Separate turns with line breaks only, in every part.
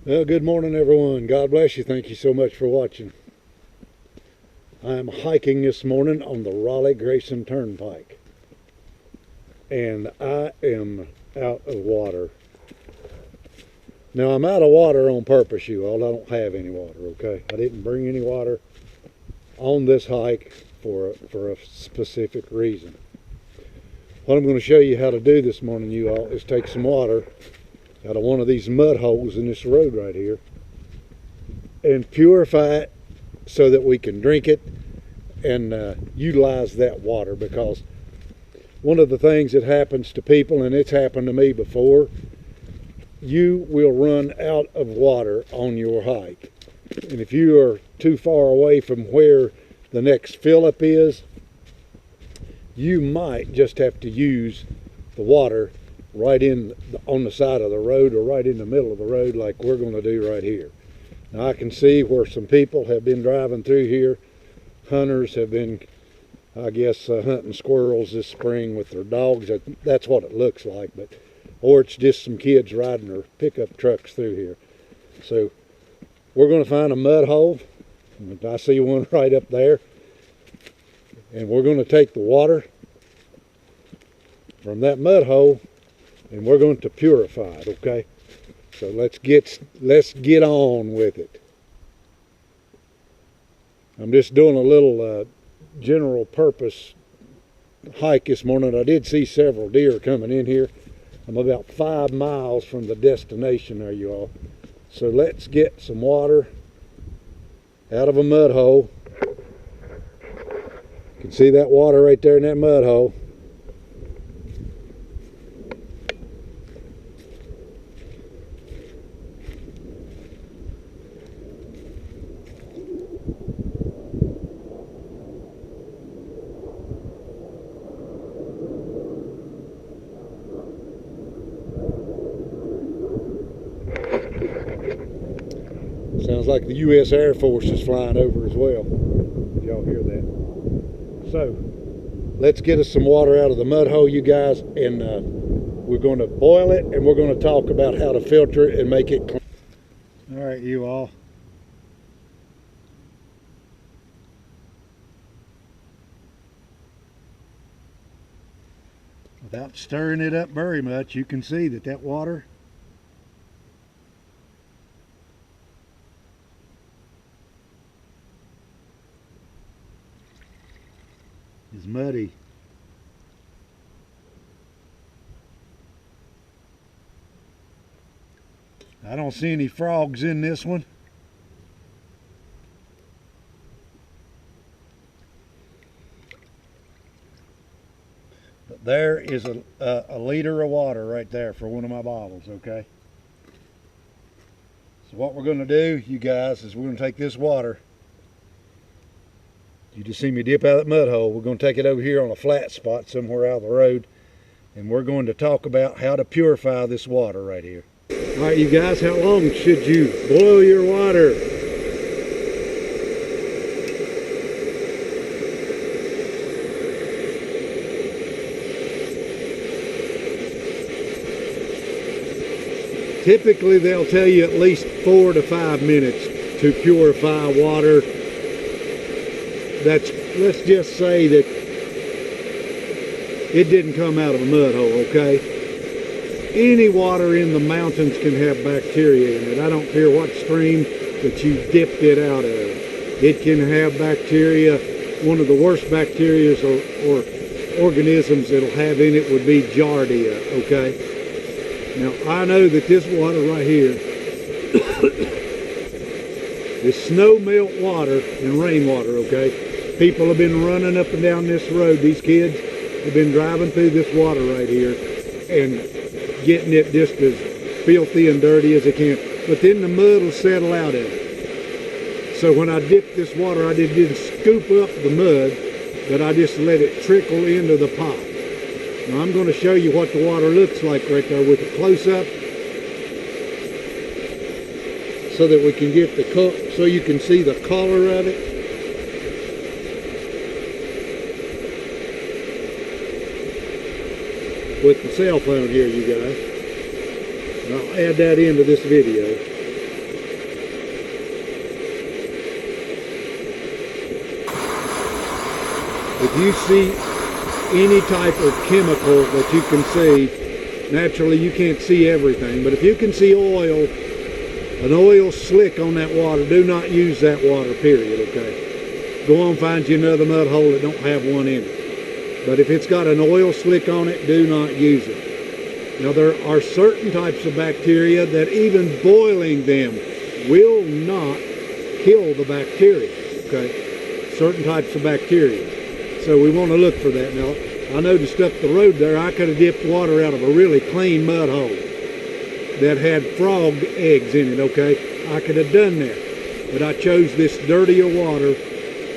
Well, good morning, everyone. God bless you. Thank you so much for watching. I am hiking this morning on the Raleigh-Grayson Turnpike, and I am out of water. Now, I'm out of water on purpose, you all. I don't have any water, okay? I didn't bring any water on this hike for a specific reason. What I'm going to show you how to do this morning, you all, is take some water out of one of these mud holes in this road right here and purify it so that we can drink it and utilize that water, because one of the things that happens to people, and it's happened to me before, you will run out of water on your hike. And if you are too far away from where the next fill up is, you might just have to use the water right on the side of the road or right in the middle of the road, like we're going to do right here. Now I can see where some people have been driving through here. Hunters have been, I guess, hunting squirrels this spring with their dogs. That's what it looks like, or it's just some kids riding their pickup trucks through here. So we're going to find a mud hole. I see one right up there, and we're going to take the water from that mud hole and we're going to purify it, okay? So let's get on with it. I'm just doing a little general purpose hike this morning. I did see several deer coming in here. I'm about 5 miles from the destination there, you all. So let's get some water out of a mud hole. You can see that water right there in that mud hole. Sounds like the U.S. Air Force is flying over as well. If y'all hear that. So, let's get us some water out of the mud hole, you guys, and we're going to boil it, and we're going to talk about how to filter it and make it clean. All right, you all. Without stirring it up very much, you can see that water is muddy. I don't see any frogs in this one. But there is a liter of water right there for one of my bottles, okay? So what we're going to do, you guys, is we're going to take this water. You just see me dip out of that mud hole. We're going to take it over here on a flat spot somewhere out of the road, and we're going to talk about how to purify this water right here. All right, you guys, how long should you boil your water? Typically, they'll tell you at least 4 to 5 minutes to purify water. Let's just say that it didn't come out of a mud hole, okay? Any water in the mountains can have bacteria in it. I don't care what stream that you dipped it out of. It can have bacteria. One of the worst bacteria or organisms it'll have in it would be Giardia, okay? Now, I know that this water right here is snow melt water and rainwater, okay? People have been running up and down this road. These kids have been driving through this water right here and getting it just as filthy and dirty as they can. But then the mud will settle out of it. So when I dipped this water, I didn't scoop up the mud, but I just let it trickle into the pot. Now I'm going to show you what the water looks like right there with a close-up, so that we can get so you can see the color of it. With the cell phone here, you guys. And I'll add that into this video. if you see any type of chemical that you can see, naturally you can't see everything, but if you can see oil, an oil slick on that water, do not use that water, period, okay? Go on, find you another mud hole that don't have one in it. But if it's got an oil slick on it, do not use it. Now, there are certain types of bacteria that even boiling them will not kill the bacteria, okay? Certain types of bacteria. So we want to look for that. Now, I noticed up the road there, I could have dipped water out of a really clean mud hole that had frog eggs in it, okay? I could have done that. But I chose this dirtier water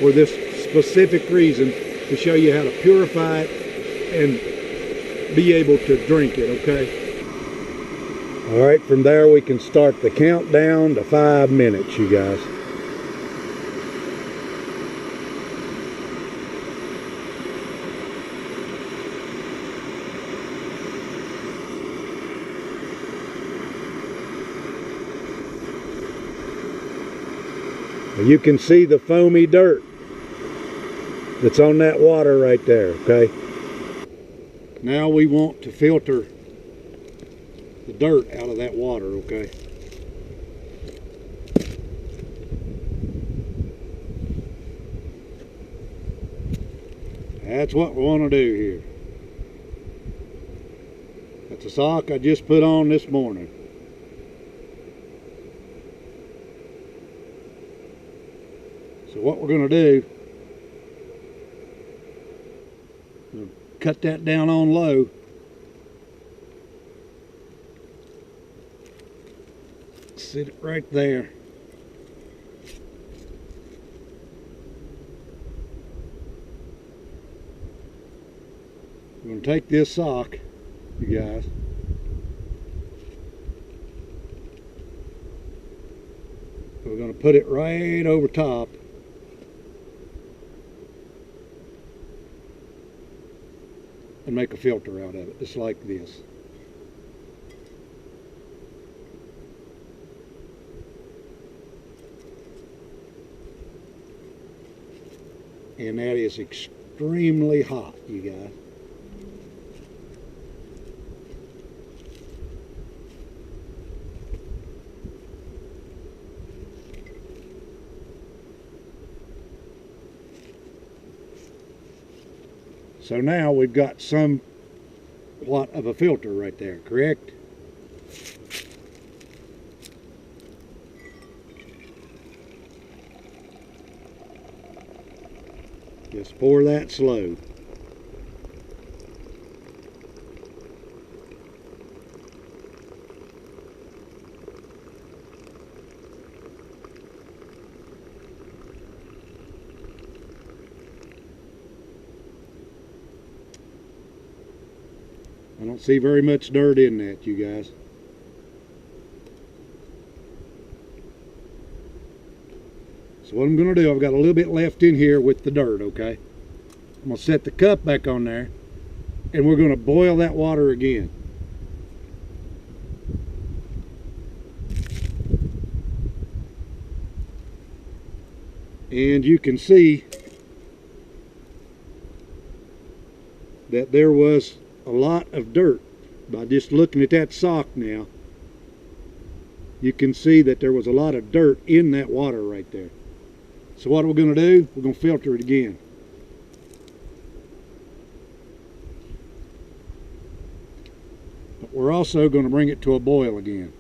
for this specific reason, to show you how to purify it and be able to drink it, okay? All right, from there we can start the countdown to 5 minutes, you guys. You can see the foamy dirt that's on that water right there, okay? Now we want to filter the dirt out of that water, okay? That's what we want to do here. That's a sock I just put on this morning. So what we're going to do, we'll cut that down on low. Sit it right there. We're going to take this sock, you guys, we're going to put it right over top. And make a filter out of it, just like this. And that is extremely hot, you guys. So now we've got somewhat of a filter right there, correct? Just pour that slow. I don't see very much dirt in that, you guys. So what I'm going to do, I've got a little bit left in here with the dirt, okay? I'm going to set the cup back on there, and we're going to boil that water again. And you can see that there was a lot of dirt. By just looking at that sock now, you can see that there was a lot of dirt in that water right there. So what we're going to do, we're going to filter it again. But we're also going to bring it to a boil again.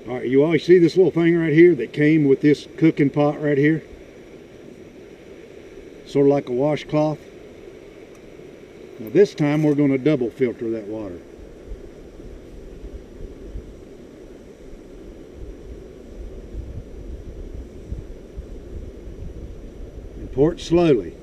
All right, you always see this little thing right here that came with this cooking pot right here? Sort of like a washcloth. Now this time we're going to double filter that water. And pour it slowly.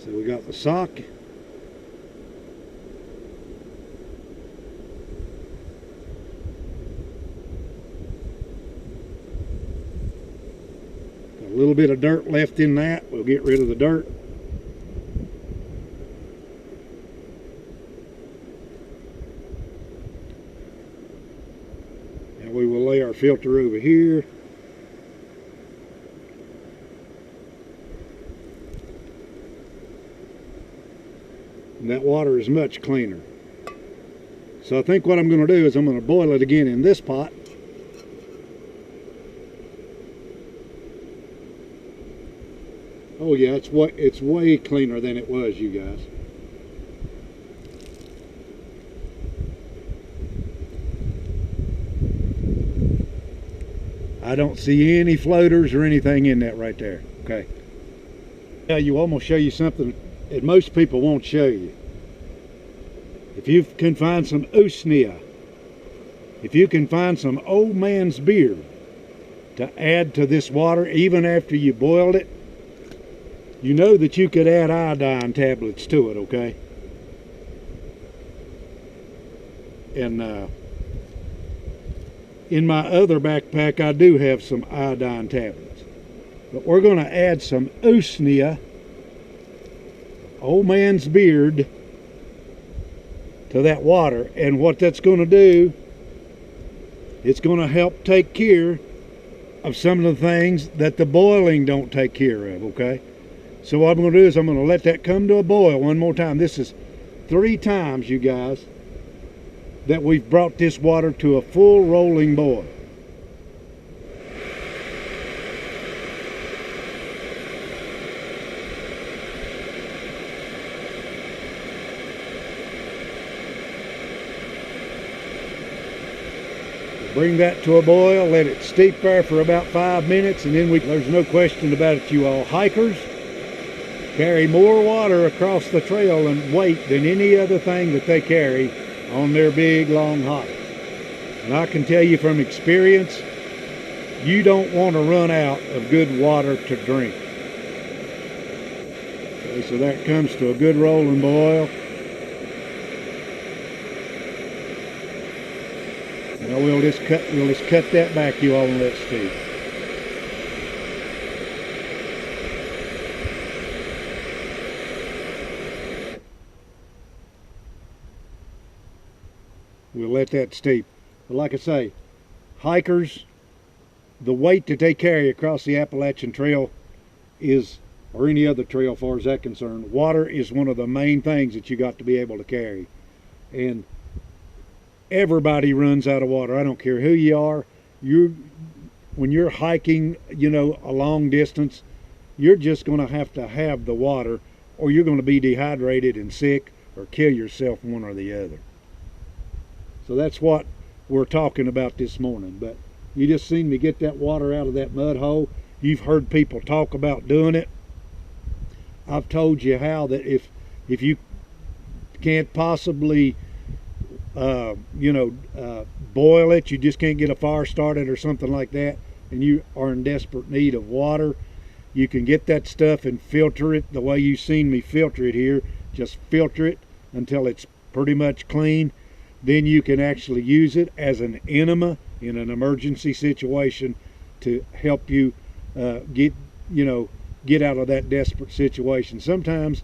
So we got the sock. little bit of dirt left in that. We'll get rid of the dirt. And we will lay our filter over here. And that water is much cleaner. So I think what I'm going to do is I'm going to boil it again in this pot. Oh yeah, it's way cleaner than it was, you guys. I don't see any floaters or anything in that right there. Okay. Now you almost show you something that most people won't show you. If you can find some usnea, if you can find some old man's beard to add to this water, even after you boiled it, you know that you could add iodine tablets to it, okay? And in my other backpack, I do have some iodine tablets. But we're going to add some usnea, old man's beard, to that water. And what that's going to do, it's going to help take care of some of the things that the boiling don't take care of, okay? So what I'm going to do is I'm going to let that come to a boil one more time. This is 3 times, you guys, that we've brought this water to a full rolling boil. Bring that to a boil, let it steep there for about 5 minutes, and then there's no question about it, you all hikers carry more water across the trail and weight than any other thing that they carry on their big long hike. And I can tell you from experience, you don't want to run out of good water to drink. Okay, so that comes to a good rolling boil. Now we'll just cut that back, you all, and let it steep. We'll let that steep. But like I say, hikers, the weight that they carry across the Appalachian Trail is, or any other trail as far as that's concerned, water is one of the main things that you got to be able to carry. And everybody runs out of water. I don't care who you are. When you're hiking, you know, a long distance, you're just going to have the water, or you're going to be dehydrated and sick or kill yourself, one or the other. So that's what we're talking about this morning. But you just seen me get that water out of that mud hole. You've heard people talk about doing it. I've told you how that if you can't possibly boil it, you just can't get a fire started or something like that, and you are in desperate need of water, you can get that stuff and filter it the way you've seen me filter it here. Just filter it until it's pretty much clean. Then you can actually use it as an enema in an emergency situation to help you get out of that desperate situation. Sometimes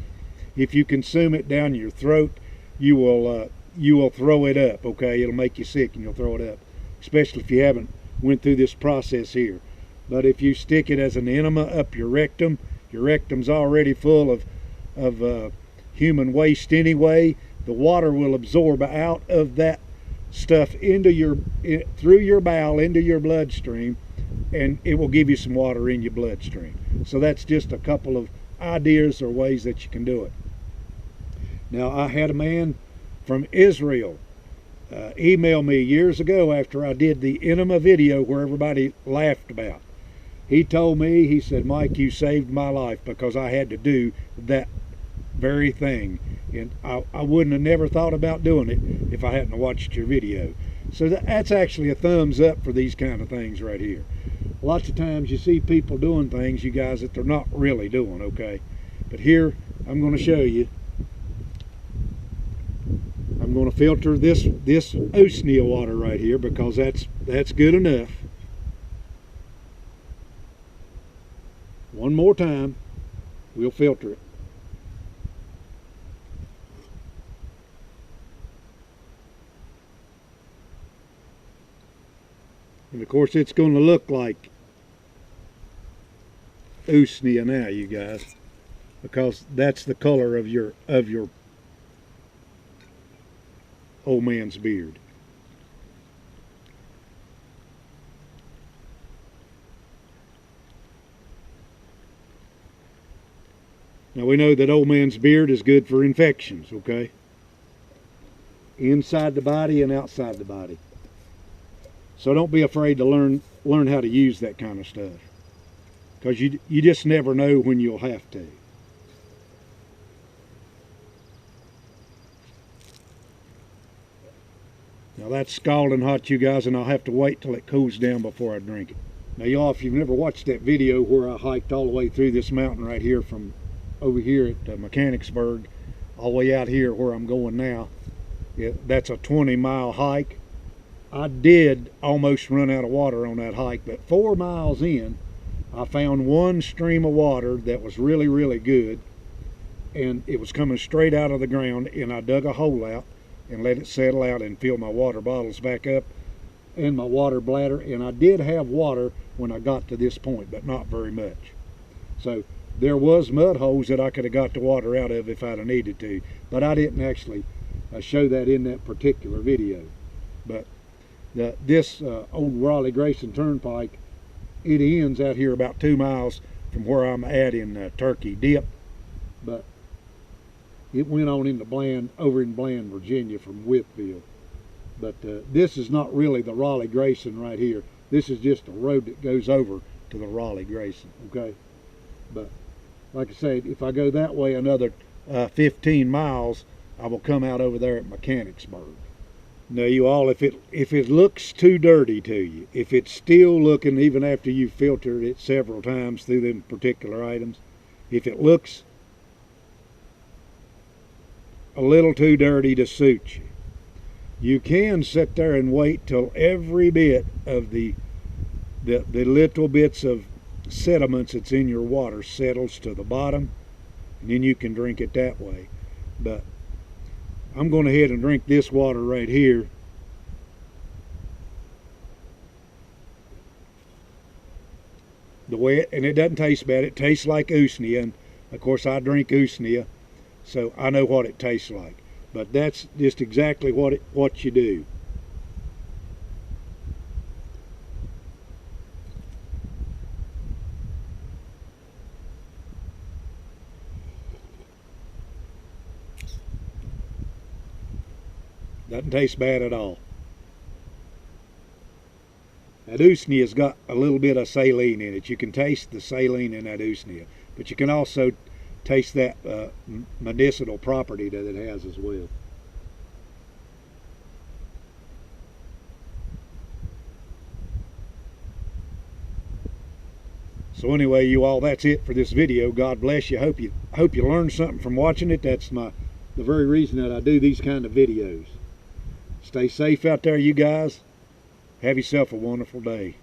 if you consume it down your throat, you will throw it up, okay? It'll make you sick and you'll throw it up, especially if you haven't went through this process here. But if you stick it as an enema up your rectum's already full of human waste anyway. The water will absorb out of that stuff through your bowel into your bloodstream, and it will give you some water in your bloodstream. So that's just a couple of ideas or ways that you can do it. Now, I had a man from Israel email me years ago after I did the enema video where everybody laughed about. He told me, he said, "Mike, you saved my life because I had to do that very thing. And I wouldn't have never thought about doing it if I hadn't watched your video." So that's actually a thumbs up for these kind of things right here. Lots of times you see people doing things, you guys, that they're not really doing, okay? But here, I'm going to show you. I'm going to filter this usnea water right here because that's good enough. one more time, we'll filter it. And of course it's going to look like Usnea now, you guys, because that's the color of your old man's beard. Now we know that old man's beard is good for infections, okay? Inside the body and outside the body. So don't be afraid to learn how to use that kind of stuff, because you just never know when you'll have to. Now that's scalding hot, you guys, and I'll have to wait till it cools down before I drink it. Now y'all, if you've never watched that video where I hiked all the way through this mountain right here from over here at Mechanicsburg all the way out here where I'm going now, that's a 20-mile hike. I did almost run out of water on that hike, but 4 miles in, I found one stream of water that was really, really good, and it was coming straight out of the ground, and I dug a hole out and let it settle out and fill my water bottles back up and my water bladder, and I did have water when I got to this point, but not very much. So there was mud holes that I could have got the water out of if I'd have needed to, but I didn't actually show that in that particular video. But this old Raleigh Grayson Turnpike, it ends out here about 2 miles from where I'm at in Turkey Dip, but it went on into Bland, over in Bland, Virginia from Whitfield. But this is not really the Raleigh Grayson right here. This is just a road that goes over to the Raleigh Grayson, okay? But like I said, if I go that way another 15 miles, I will come out over there at Mechanicsburg. Now you all, if it looks too dirty to you, if it's still looking, even after you've filtered it several times through them particular items, if it looks a little too dirty to suit you, you can sit there and wait till every bit of the little bits of sediments that's in your water settles to the bottom, and then you can drink it that way. But I'm going ahead and drink this water right here. The way and it doesn't taste bad. It tastes like Usnea, and of course I drink Usnea, so I know what it tastes like. But that's just exactly what you do. Doesn't taste bad at all. That Usnea's got a little bit of saline in it. You can taste the saline in that Usnea, but you can also taste that medicinal property that it has as well. So anyway, you all, that's it for this video. God bless you. Hope you learned something from watching it. That's the very reason that I do these kind of videos. Stay safe out there, you guys. Have yourself a wonderful day.